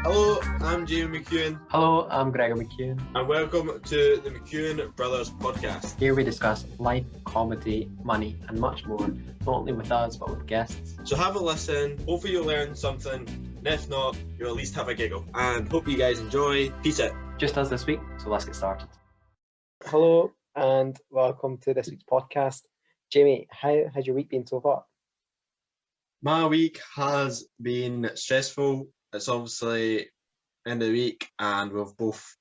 Hello, I'm Jamie McEwan, Hello, I'm Gregor McEwan. and welcome to the McEwan Brothers podcast. Here we discuss life, comedy, money, and much more, not only with us but with guests. So have a listen, hopefully you'll learn something, and if not, you'll at least have a giggle. And hope you guys enjoy. Peace out. Just as this week, so let's get started. Hello and welcome to this week's podcast. Jamie, how has your week been so far? My week has been stressful. It's obviously end of the week and we've both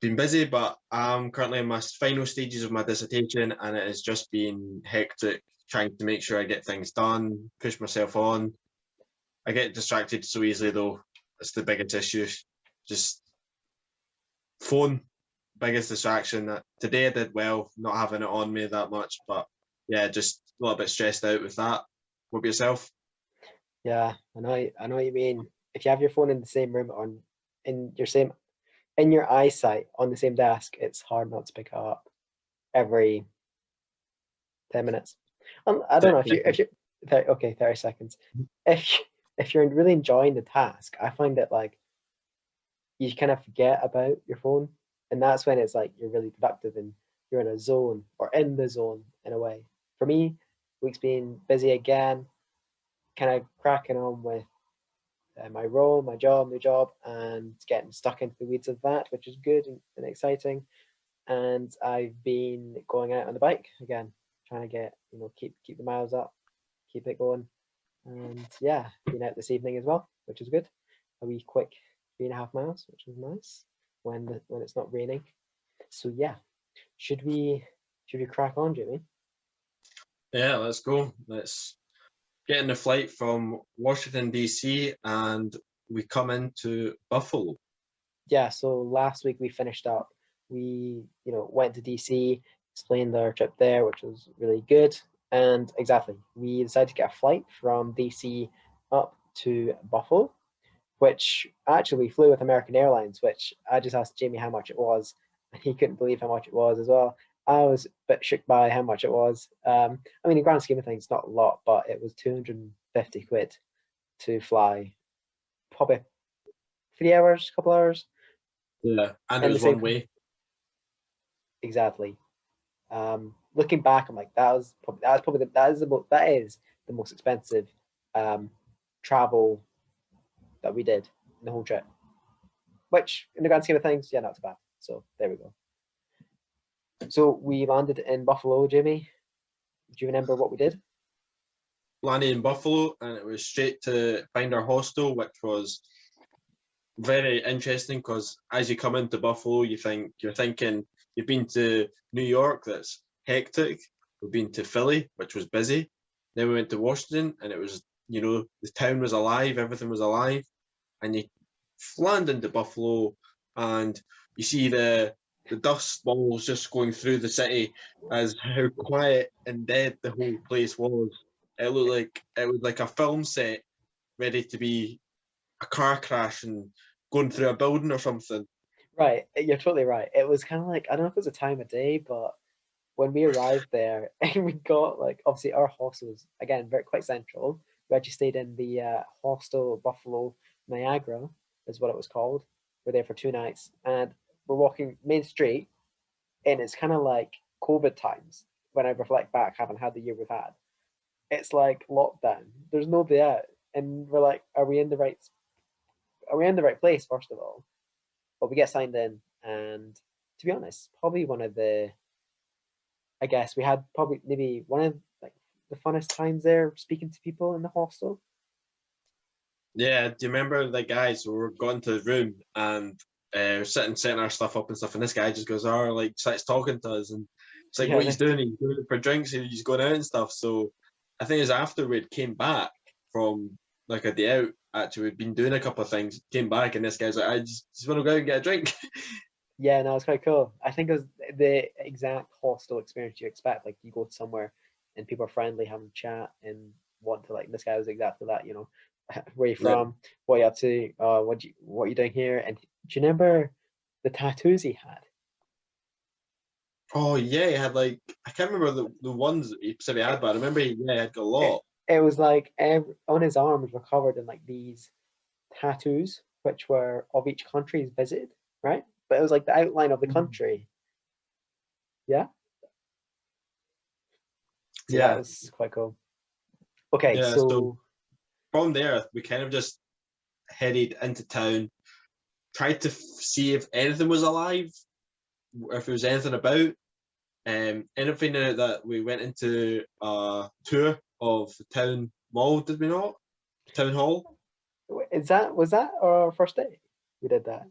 been busy, but I'm currently in my final stages of my dissertation and it has just been hectic trying to make sure I get things done, push myself on. I get distracted so easily though. It's the biggest issue. Just phone, biggest distraction. Today I did well, not having it on me that much, but yeah, just a little bit stressed out with that. What about yourself? Yeah, I know what you mean. If you have your phone in the same room or in your eyesight on the same desk, it's hard not to pick it up every 10 minutes. I don't know if you 30 seconds. If you're really enjoying the task, I find it like you kind of forget about your phone, and that's when it's like you're really productive and you're in a zone or in the zone in a way. For me, week's been busy again, kind of cracking on with my role, my job, new job, and getting stuck into the weeds of that, which is good and exciting. And I've been going out on the bike again, trying to get, keep the miles up, keep it going. And yeah, been out this evening as well, which is good. A wee quick 3.5 miles, which is nice when it's not raining. So yeah, should we crack on, Jamie? Yeah, let's go. Let's get in the flight from Washington, D.C. and we come into Buffalo. Yeah, so last week we finished up. We, went to DC, explained our trip there, which was really good. And exactly, we decided to get a flight from DC up to Buffalo, which actually we flew with American Airlines, which I just asked Jamie how much it was, and he couldn't believe how much it was as well. I was a bit shook by how much it was. I mean, in the grand scheme of things, not a lot, but it was 250 quid to fly probably 3 hours, couple hours. Yeah, and it was one way. Exactly. Looking back, I'm like, that is the most expensive travel that we did in the whole trip. Which, in the grand scheme of things, yeah, not too bad. So there we go. So we landed in Buffalo, Jamie. Do you remember what we did? Landed in Buffalo, and it was straight to find our hostel, which was very interesting because as you come into Buffalo, you're thinking you've been to New York, that's hectic. We've been to Philly, which was busy. Then we went to Washington, and it was, the town was alive, everything was alive. And you land into Buffalo, and you see the dust balls just going through the city as how quiet and dead the whole place was. It looked like it was like a film set ready to be a car crash and going through a building or something. Right, you're totally right. It was kind of like, I don't know if it was a time of day, but when we arrived there and we got obviously our hostel was again quite central. We actually stayed in the hostel Buffalo Niagara is what it was called. We're there for 2 nights and we're walking main street, and it's kind of like COVID times when I reflect back, having had the year we've had. It's like lockdown. There's nobody out, and we're like, are we in the right place first of all? But we get signed in, and to be honest, probably I guess we had probably maybe one of the funnest times there speaking to people in the hostel. Yeah, do you remember the guys who were going to the room and setting our stuff up and stuff, and this guy just goes, starts talking to us, and it's like, what he's doing? He's doing it for drinks, he's going out and stuff. So I think it was after we'd came back from a day out, actually we'd been doing a couple of things, came back, and this guy's like, I just want to go out and get a drink. Yeah, no, it's quite cool. I think it was the exact hostel experience you expect. Like you go somewhere and people are friendly, having a chat, and want to this guy was exactly that. Where you from? Yeah. What are you up to? What are you doing here? And do you remember the tattoos he had? Oh yeah, he had I can't remember the ones he said he had, but I remember he had got a lot. It was on his arms were covered in these tattoos, which were of each country's visited, right? But it was like the outline of the country. Yeah. So Yeah. that was quite cool. Okay, Yeah, so so from there, we kind of just headed into town, tried to see if anything was alive, if there was anything about. Ended up finding out that we went into a tour of the town mall, did we not? Town hall. was that our first day? We did that.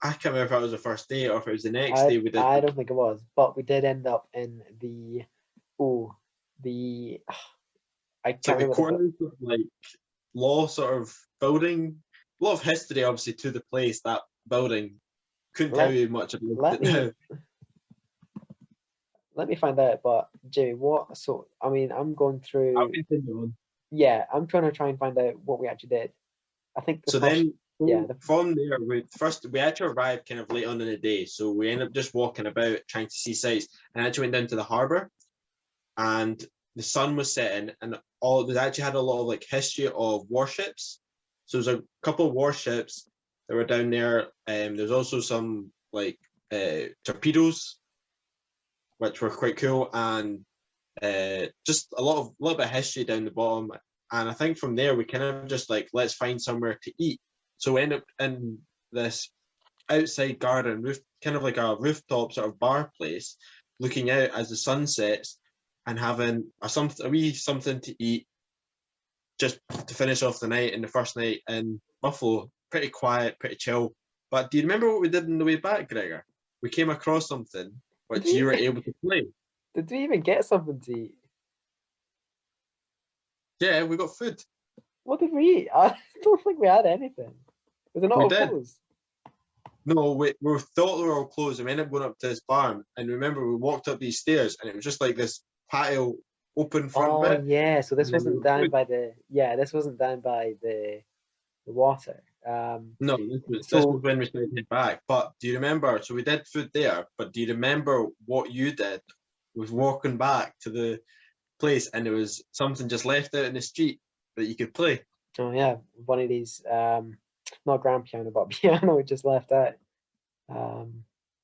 I can't remember if that was the first day or if it was the next day we did. I don't think it was, but we did end up in the the I It's like can't the remember the courthouse of like law sort of building. A lot of history, obviously, to the place. That building. Couldn't tell you much about let it now. me let me find out. But Jamie, what? So I mean, I'm going I'll through. continue on. Yeah, I'm trying to find out what we actually did. I think the So first. then, Yeah, from there, we actually arrived kind of late on in the day, so we ended up just walking about trying to see sights, and actually went down to the harbour, and the sun was setting, and they actually had a lot of like history of warships. So there's a couple of warships that were down there. There's also some like torpedoes, which were quite cool, and just a little bit of history down the bottom. And I think from there we kind of just like, let's find somewhere to eat. So we end up in this outside garden roof, kind of like a rooftop sort of bar place, looking out as the sun sets and having a wee something to eat, just to finish off the night. And the first night in Buffalo, pretty quiet, pretty chill. But do you remember what we did on the way back, Gregor? We came across something which you were able to play. Did we even get something to eat? Yeah, we got food. What did we eat? I don't think we had anything. Was it not We all did. closed? No, we thought they were all closed, and we ended up going up to this barn. And remember, we walked up these stairs, and it was just like this patio, open front bit. Yeah, so this And then wasn't down by this wasn't down by the water. No, this was when we started to head back. But do you remember? So we did food there, but do you remember what you did? Was walking back to the place, and there was something just left out in the street that you could play. Oh yeah, one of these not grand piano but piano we just left out.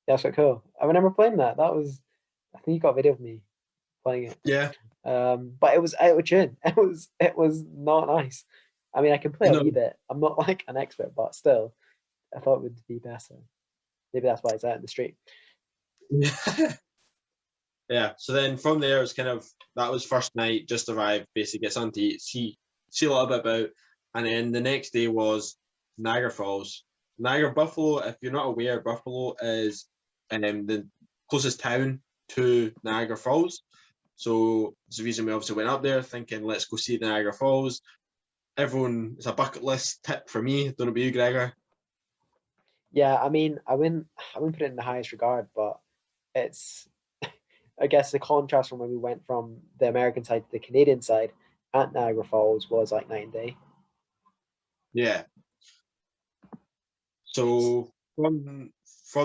That's quite cool. I remember playing that. That was, I think you got a video of me playing it. Yeah. But it was out of tune. It was not nice. I mean, I can play a wee bit. I'm not like an expert, but still, I thought it would be better. Maybe that's why it's out in the street. Yeah. So then from there, it's kind of, that was first night, just arrived, basically get something to eat, see a little bit about, and then the next day was Niagara Falls. Buffalo, if you're not aware, Buffalo is the closest town to Niagara Falls. So it's the reason we obviously went up there, thinking, let's go see the Niagara Falls. Everyone, it's a bucket list tip for me. Don't know about you, Gregor. Yeah, I mean, I wouldn't put it in the highest regard, but it's, I guess the contrast from when we went from the American side to the Canadian side at Niagara Falls was like night and day. Yeah. So from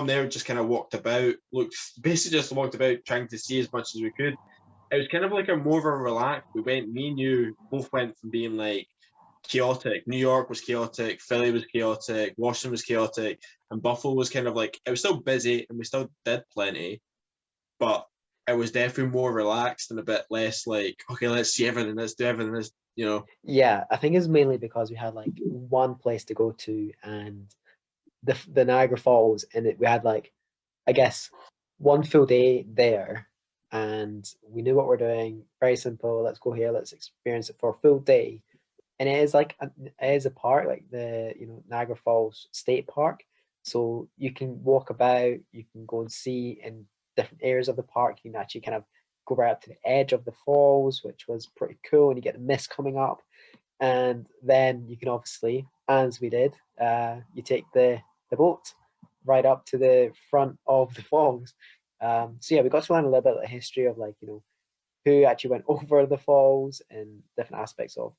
there, we just kind of walked about, basically just walked about trying to see as much as we could. It was kind of like a more of a relax. Me and you both went from being like chaotic. New York was chaotic, Philly was chaotic, Washington was chaotic, and Buffalo was kind of like, it was still busy and we still did plenty, but it was definitely more relaxed and a bit less like, okay, let's see everything, let's do everything, let's, you know. Yeah, I think it's mainly because we had like one place to go to and the Niagara Falls, and we had like, I guess, one full day there, and we knew what we're doing. Very simple. Let's go here. Let's experience it for a full day. And it is like it is a park, like the Niagara Falls State Park. So you can walk about. You can go and see in different areas of the park. You can actually kind of go right up to the edge of the falls, which was pretty cool. And you get the mist coming up, and then you can obviously, as we did, you take the boat right up to the front of the falls. So yeah, we got to learn a little bit of the history of like, who actually went over the falls and different aspects of,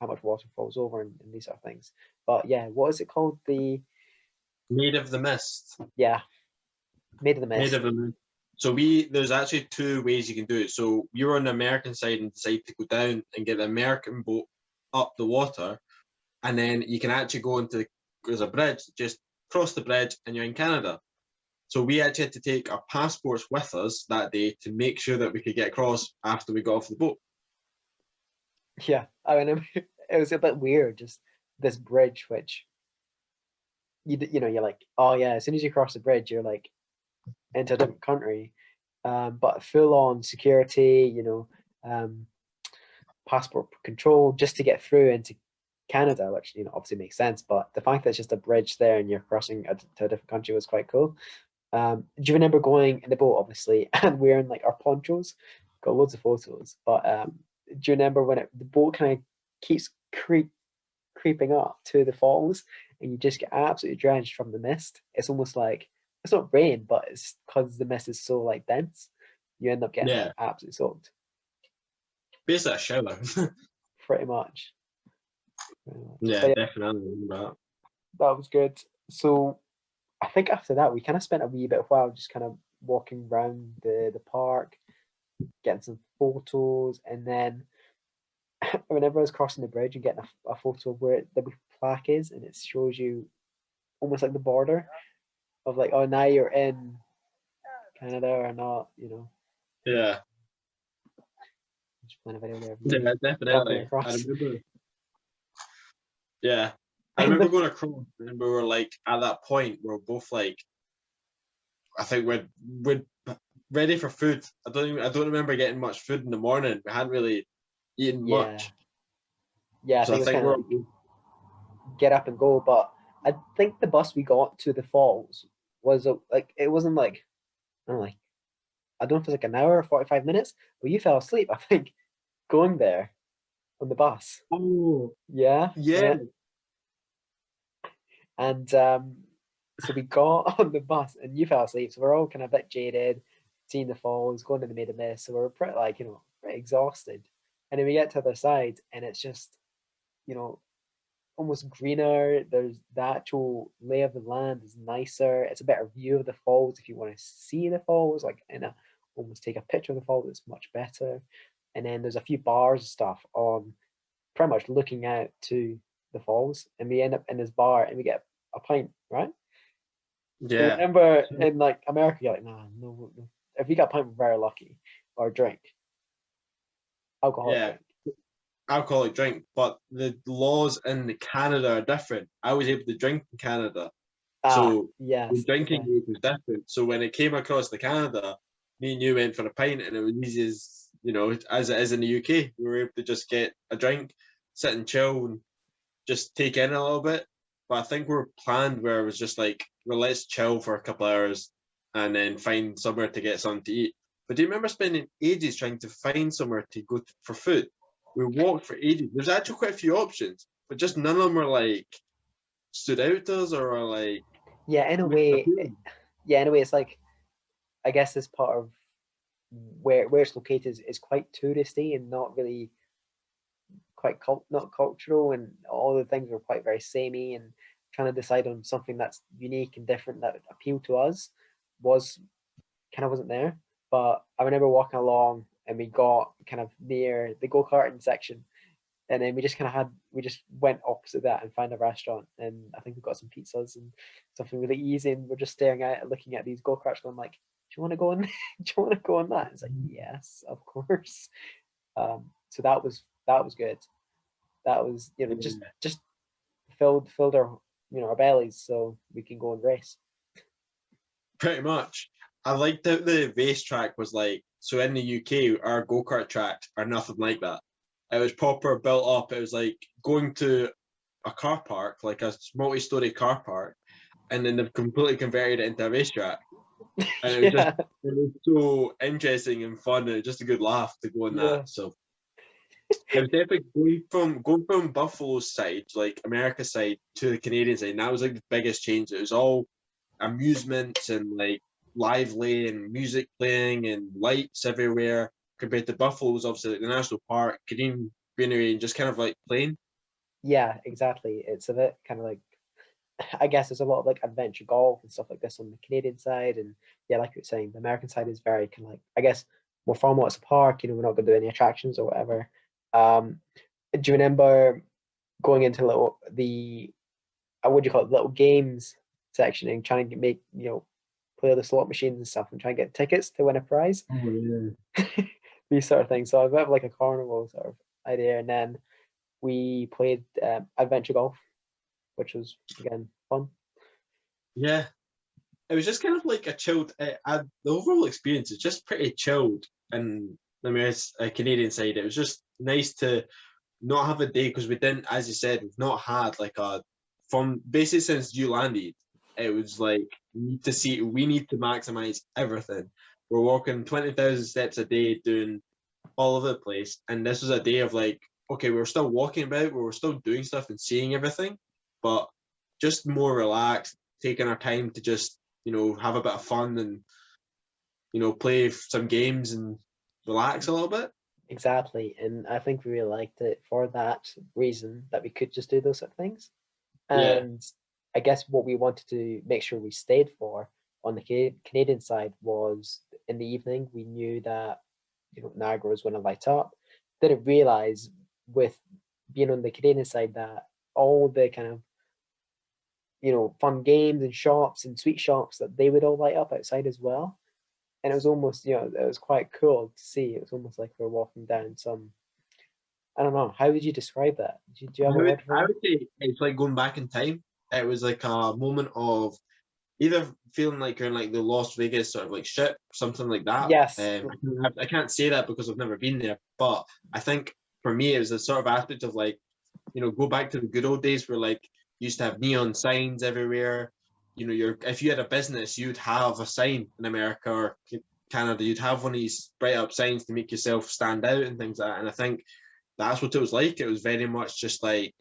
how much water falls over and these sort of things. But yeah, what is it called? The Made of the Mist. Yeah, Made of the Mist. Made of the Mist. So there's actually two ways you can do it. So you were on the American side and decide to go down and get the American boat up the water, and then you can actually go into there's a bridge, just cross the bridge, and you're in Canada. So we actually had to take our passports with us that day to make sure that we could get across after we got off the boat. Yeah, I mean, it was a bit weird, just this bridge, which you know, you're like, oh yeah, as soon as you cross the bridge, you're like into a different country. But full on security, you know, passport control just to get through into Canada, which, you know, obviously makes sense. But the fact that it's just a bridge there and you're crossing to a different country was quite cool. Do you remember going in the boat, obviously, and wearing like our ponchos? Got loads of photos. But do you remember when the boat kind of keeps creeping up to the falls, and you just get absolutely drenched from the mist? It's almost like it's not rain, but it's because the mist is so like dense, you end up getting like absolutely soaked. Basically a shower. Pretty much. Yeah, But definitely remember that was good. So I think after that we kind of spent a wee bit of while just kind of walking around the park, getting some photos, and then whenever I was crossing the bridge and getting a photo of where the plaque is, and it shows you almost like the border of like, oh, now you're in Canada or not, you know. that. Yeah. Just playing a video there. Yeah, Walking definitely. I across. remember. Yeah. I remember going across and we were like at that point we were both like I think we're ready for food. I don't remember getting much food in the morning. We hadn't really eaten much. Yeah, I So think it was kind of like get up and go. But I think the bus we got to the falls was like it wasn't like I don't know, like I don't know if it was like an hour or 45 minutes, but you fell asleep, I think, going there on the bus. Oh Yeah. yeah. And so we got on the bus and you fell asleep. So we're all kind of a bit jaded, seeing the falls, going in the made of mist. So we're pretty like, you know, pretty exhausted. And then we get to the other side and it's just, you know, almost greener. There's the actual lay of the land is nicer. It's a better view of the falls if you want to see the falls, like almost take a picture of the falls. It's much better. And then there's a few bars and stuff on pretty much looking out to the falls, and we end up in this bar and we get a pint, right? So Yeah. remember in like America, you're like, no. If you got a pint, we're very lucky, or a drink, alcoholic drink. Alcoholic drink, but the laws in Canada are different. I was able to drink in Canada, so yes, the drinking okay. age was different. So when it came across to Canada, me and you went for a pint, and it was easy as you know as it is in the UK. We were able to just get a drink, sit and chill, and just take in a little bit. But I think we were planned where it was just like, well, let's chill for a couple of hours and then find somewhere to get something to eat. But do you remember spending ages trying to find somewhere to go for food? We walked for ages. There's actually quite a few options, but just none of them were like stood out to us or are like. Yeah, in a way, it's like I guess this part of where it's located is quite touristy and not really quite not cultural, and all the things were quite very samey, and trying to decide on something that's unique and different that appealed to us was kind of wasn't there. But I remember walking along and we got kind of near the go-karting section, and then we just went opposite that and found a restaurant, and I think we got some pizzas and something really easy, and we're just staring at looking at these go-karts going like, do you want to go in? Do you want to go on that? It's like, yes, of course. So that was good. That was, you know, just filled our, you know, our bellies so we can go and race. Pretty much. I liked that the racetrack was like, so in the UK, our go-kart tracks are nothing like that. It was proper built up. It was like going to a car park, like a multi-story car park, and then they've completely converted it into a racetrack. And it was so interesting and fun, and just a good laugh to go on that. So it was definitely going from Buffalo's side, like America's side, to the Canadian side. And that was like the biggest change. It was all amusements and like lively and music playing and lights everywhere. Compared to Buffalo's, obviously like the national park, greenery, and just kind of like plain. Yeah, exactly. It's a bit kind of like, I guess there's a lot of like adventure golf and stuff like this on the Canadian side, and yeah, like you're saying, the American side is very kind of like, I guess, more formal. It's a park, you know, we're not going to do any attractions or whatever. Do you remember going into what do you call it, little games section and trying to make, play the slot machines and stuff and try and get tickets to win a prize. Oh, yeah. These sort of things. So a bit of like a carnival sort of idea. And then we played adventure golf, which was again fun. Yeah. It was just kind of like a chilled. The overall experience is just pretty chilled, and I mean, it's a Canadian side. It was just nice to not have a day because we didn't, as you said, we've not had like a from basically since you landed. It was like we need to maximize everything. We're walking 20,000 steps a day, doing all over the place, and this was a day of like, okay, we were still walking about, we were still doing stuff and seeing everything, but just more relaxed, taking our time to just have a bit of fun and play some games and relax a little bit. Exactly. And I think we really liked it for that reason, that we could just do those sort of things. Yeah. And I guess what we wanted to make sure we stayed for on the Canadian side was in the evening, we knew that Niagara was going to light up. Didn't realize with being on the Canadian side that all the kind of fun games and shops and sweet shops, that they would all light up outside as well. And it was almost, it was quite cool to see. It was almost like we were walking down some, I don't know, how would you describe that? Do you have a word for I it? would say it's like going back in time. It was like a moment of either feeling like you're in like the Las Vegas sort of like ship, something like that. Yes. I can't say that because I've never been there, but I think for me it was a sort of aspect of like, go back to the good old days where like you used to have neon signs everywhere. If you had a business, you'd have a sign in America or Canada. You'd have one of these bright up signs to make yourself stand out and things like that. And I think that's what it was like. It was very much just like,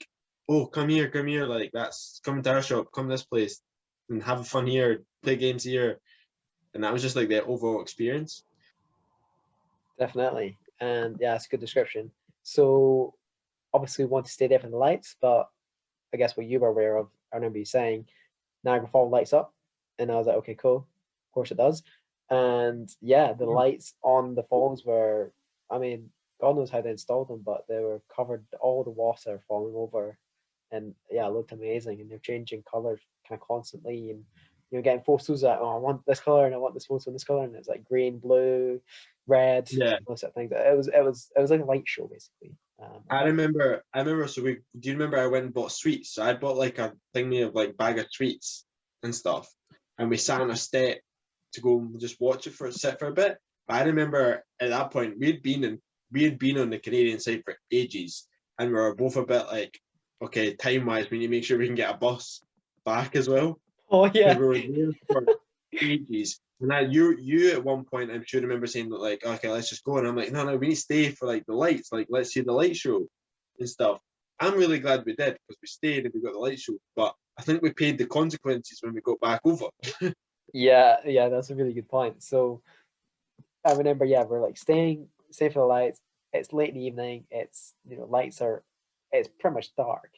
oh, come here, like that's come to our shop, come this place, and have fun here, play games here, and that was just like the overall experience. Definitely. And yeah, it's a good description. So obviously we want to stay there for the lights, but I guess what you were aware of, I remember you saying Niagara Falls lights up, and I was like, okay, cool, of course it does. And yeah, the lights on the falls were, I mean, God knows how they installed them, but they were covered, all the water falling over, and yeah, it looked amazing. And they're changing colors kind of constantly, and getting photos that, oh, I want this color and I want this photo in this color, and it's like green, blue, red, Yeah, those sort of things. It was like a light show basically. I remember. So do you remember I went and bought sweets? So I bought like a thingy of like bag of treats and stuff, and we sat on a step to go and just watch it sit for a bit. But I remember at that point we had been on the Canadian side for ages, and we were both a bit like, okay, time wise, we need to make sure we can get a bus back as well. Oh yeah. Because we were there for ages. And you at one point, I'm sure, remember saying that, like, okay, let's just go. And I'm like, no, we need to stay for like the lights. Like, let's see the light show and stuff. I'm really glad we did because we stayed and we got the light show. But I think we paid the consequences when we got back over. Yeah, that's a really good point. So I remember, yeah, we're like staying for the lights. It's late in the evening. It's lights are. It's pretty much dark.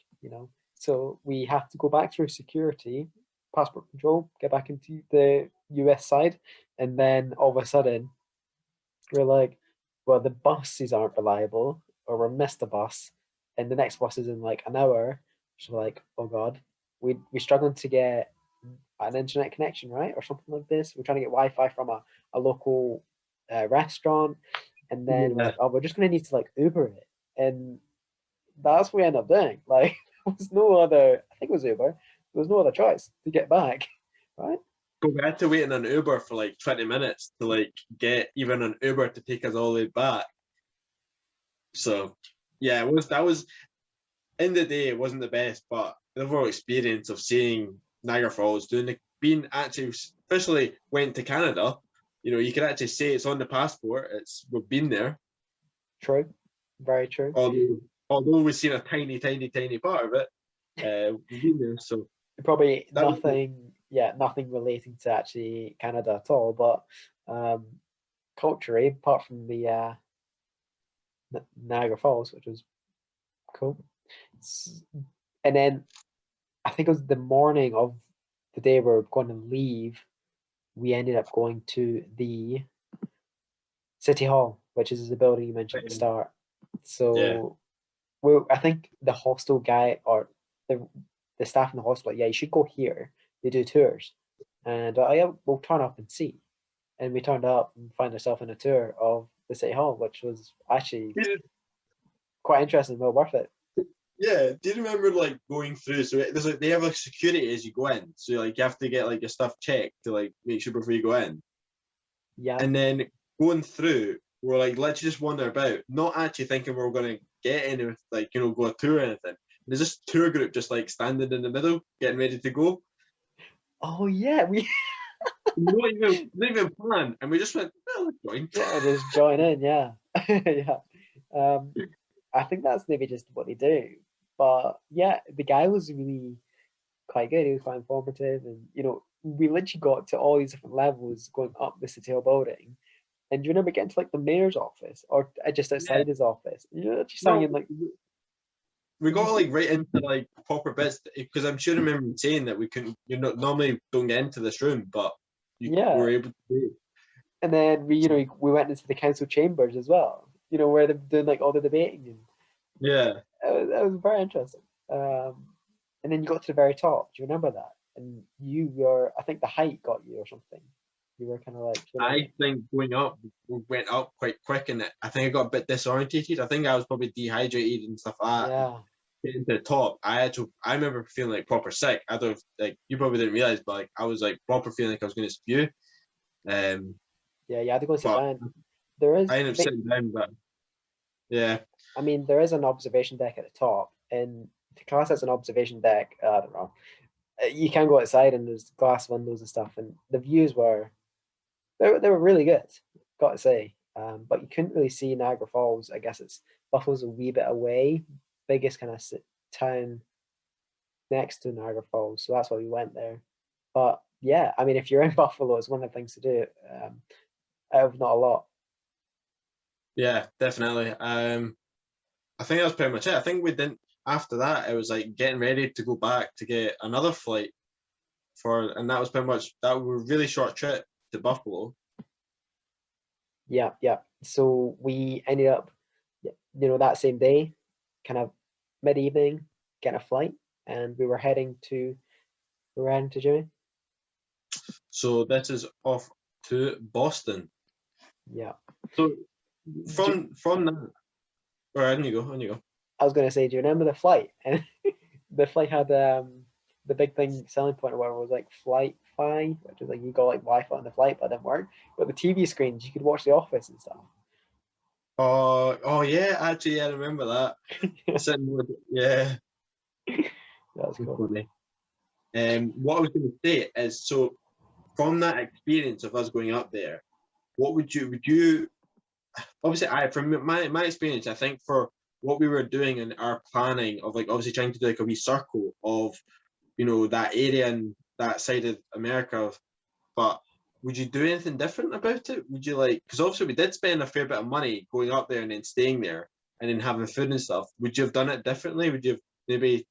So we have to go back through security, passport control, get back into the US side, and then all of a sudden we're like, well, the buses aren't reliable, or we missed the bus, and the next bus is in like an hour. So we're like, oh god, we're struggling to get an internet connection, right, or something like this. We're trying to get Wi-Fi from a local restaurant, and then we're Yeah. like, oh, we're just gonna need to like Uber it, and that's what we end up doing. Like, there was no other. I think it was Uber. There was no other choice to get back, right? But we had to wait in an Uber for like 20 minutes to like get even an Uber to take us all the way back. So yeah, that was in the day it wasn't the best, but the overall experience of seeing Niagara Falls, being actually officially went to Canada, you could actually say it's on the passport. We've been there. True, very true. Although we've seen a tiny, tiny, tiny part of it, we've been there. So probably nothing. Yeah, nothing relating to actually Canada at all, but culturally, apart from the Niagara Falls, which was cool. And then I think it was the morning of the day we were going to leave, we ended up going to the City Hall, which is the building you mentioned at the start. So well, I think the hostel guy or the staff in the hostel, like, yeah, you should go here. They do tours, and yeah, we'll turn up and see. And we turned up and found ourselves in a tour of the city hall, which was actually quite interesting, well worth it. Yeah, do you remember like going through? So there's like they have like security as you go in, so like you have to get like your stuff checked to like make sure before you go in. Yeah, And then going through, we're like, let's just wander about, not actually thinking we're going to get any, like, you know, go a tour or anything. There's this tour group just like standing in the middle, getting ready to go. oh yeah, we Not even plan. And we just went, well, let's join. yeah, just join in, yeah. Yeah. Um, I think that's maybe just what they do. But yeah, the guy was really quite good. He was quite informative, and we literally got to all these different levels going up the City Hall building. And do you remember getting to like the mayor's office or just Yeah. outside his office? Just No, saying like we got like right into like proper bits because I'm sure I remember you saying that we couldn't, you know, normally don't get into this room, but you yeah. were able to do it. And then we went into the council chambers as well. Where they're doing like all the debating, and Yeah. it was very interesting. And then you got to the very top. Do you remember that? And you were, I think the height got you or something. You were kind of like. I think going up, we went up quite quick, and I think I got a bit disorientated. I think I was probably dehydrated and stuff like that. Yeah. Getting to the top, I remember feeling like proper sick. I don't like you probably didn't realize, but like I was like proper feeling like I was going to spew. Yeah, you had to go sit But down. There is. I ended up sitting down, but yeah, I mean, there is an observation deck at the top, and to class as an observation deck, I don't know. You can go outside and there's glass windows and stuff, and the views they were really good, got to say. But you couldn't really see Niagara Falls. I guess Buffalo's a wee bit away, biggest kind of town next to Niagara Falls, so that's why we went there. But yeah, I mean, if you're in Buffalo, it's one of the things to do. Out of not a lot. yeah, definitely. I think that's pretty much it. I think we didn't. After that, it was like getting ready to go back to get another flight and that was pretty much that was a really short trip to Buffalo. Yeah, yeah. So we ended up, that same day, kind of mid-evening, getting a flight, and we were heading to Jimmy. So this is off to Boston. Yeah. So from that, or on you go. I was gonna say, do you remember the flight? And the flight had the big thing selling point or whatever was like flight fi, which is like you got like Wi-Fi on the flight, but it didn't work. But the TV screens, you could watch The Office and stuff. Oh yeah, actually, I remember that. Sitting with, yeah, That was cool. funny. What I was going to say is, so from that experience of us going up there, what would you obviously from my experience, I think for what we were doing in our planning of like obviously trying to do like a wee circle of that area and that side of America, but would you do anything different about it? Would you like, because obviously we did spend a fair bit of money going up there and then staying there and then having food and stuff. Would you have done it differently? Would you have maybe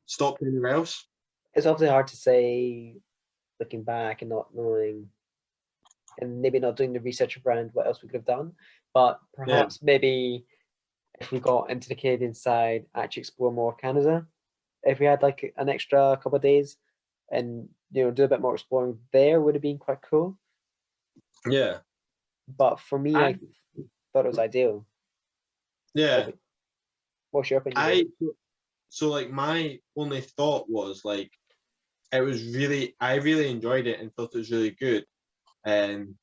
stopped anywhere else? It's obviously hard to say looking back and not knowing, and maybe not doing the research around what else we could have done. But perhaps maybe if we got into the Canadian side, actually explore more Canada. If we had like an extra couple of days and do a bit more exploring there, would have been quite cool. Yeah. But for me, I thought it was ideal. Yeah. What's your opinion? So like my only thought was like I really enjoyed it and thought it was really good. And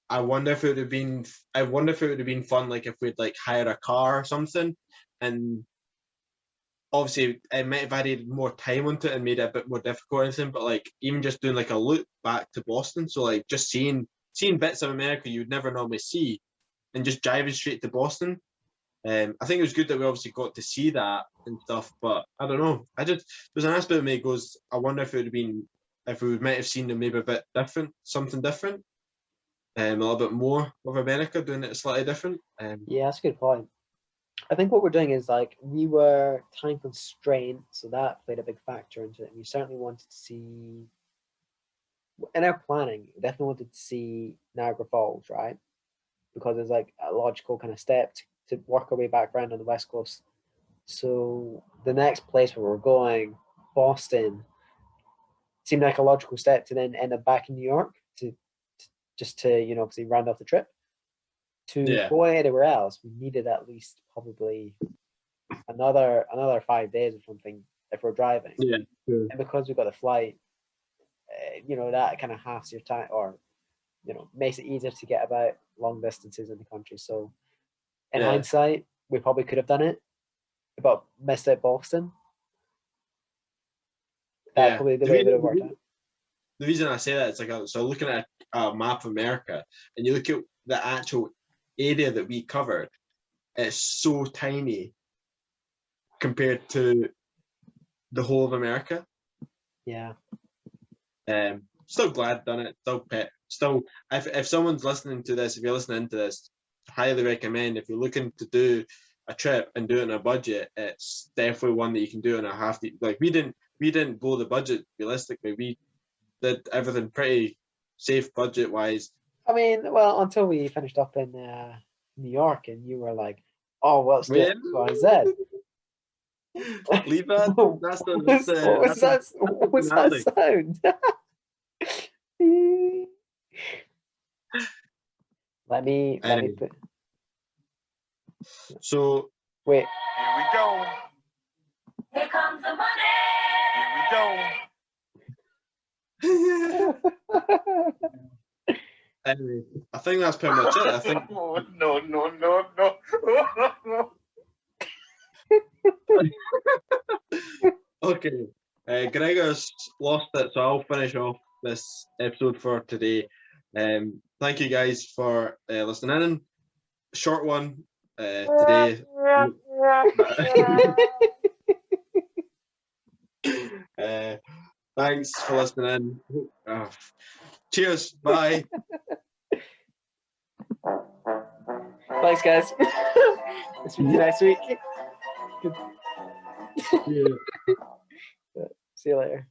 I wonder if it would have been fun like if we'd like hire a car or something, and obviously it might have added more time onto it and made it a bit more difficult or anything, but like even just doing like a loop back to Boston, so like just seeing bits of America you would never normally see and just driving straight to Boston. I think it was good that we obviously got to see that and stuff, but I don't know. There's an aspect of me that goes, I wonder if it would have been, if we might have seen them maybe a bit different, something different, a little bit more of America, doing it slightly different. Yeah, that's a good point. I think what we're doing is like we were time constrained, so that played a big factor into it. And we certainly wanted to see, in our planning, we definitely wanted to see Niagara Falls, right? Because it's like a logical kind of step to work our way back around on the West Coast. So the next place where we're going, Boston, seemed like a logical step to then end up back in New York to just to obviously round off the trip. To go anywhere else, we needed at least probably another 5 days or something if we're driving. Yeah. And because we got the flight, that kind of halves your time, or makes it easier to get about long distances in the country. So in hindsight, we probably could have done it, but missed out Boston. That's probably the way it would have worked out. The reason I say that is so looking at a map of America, and you look at the actual area that we covered, it's so tiny compared to the whole of America. Yeah. Still glad done it. Still, if someone's listening to this, if you're listening to this, highly recommend. If you're looking to do a trip and do it on a budget, it's definitely one that you can do on a half. Like we didn't blow the budget realistically. We did everything pretty safe budget wise. I mean, well, until we finished up in New York, and you were like, "Oh, well, it's X, Y, Z." Leave that. What was that sound? Let me put. So wait. Here we go. Here comes the money. Here we go. Anyway, I think that's pretty much it. I think. No. Okay, Gregor's lost it, so I'll finish off this episode for today. Thank you guys for listening in. Short one today. Thanks for listening in. Cheers. Bye. Thanks, guys. See you next week. Yeah. See you later.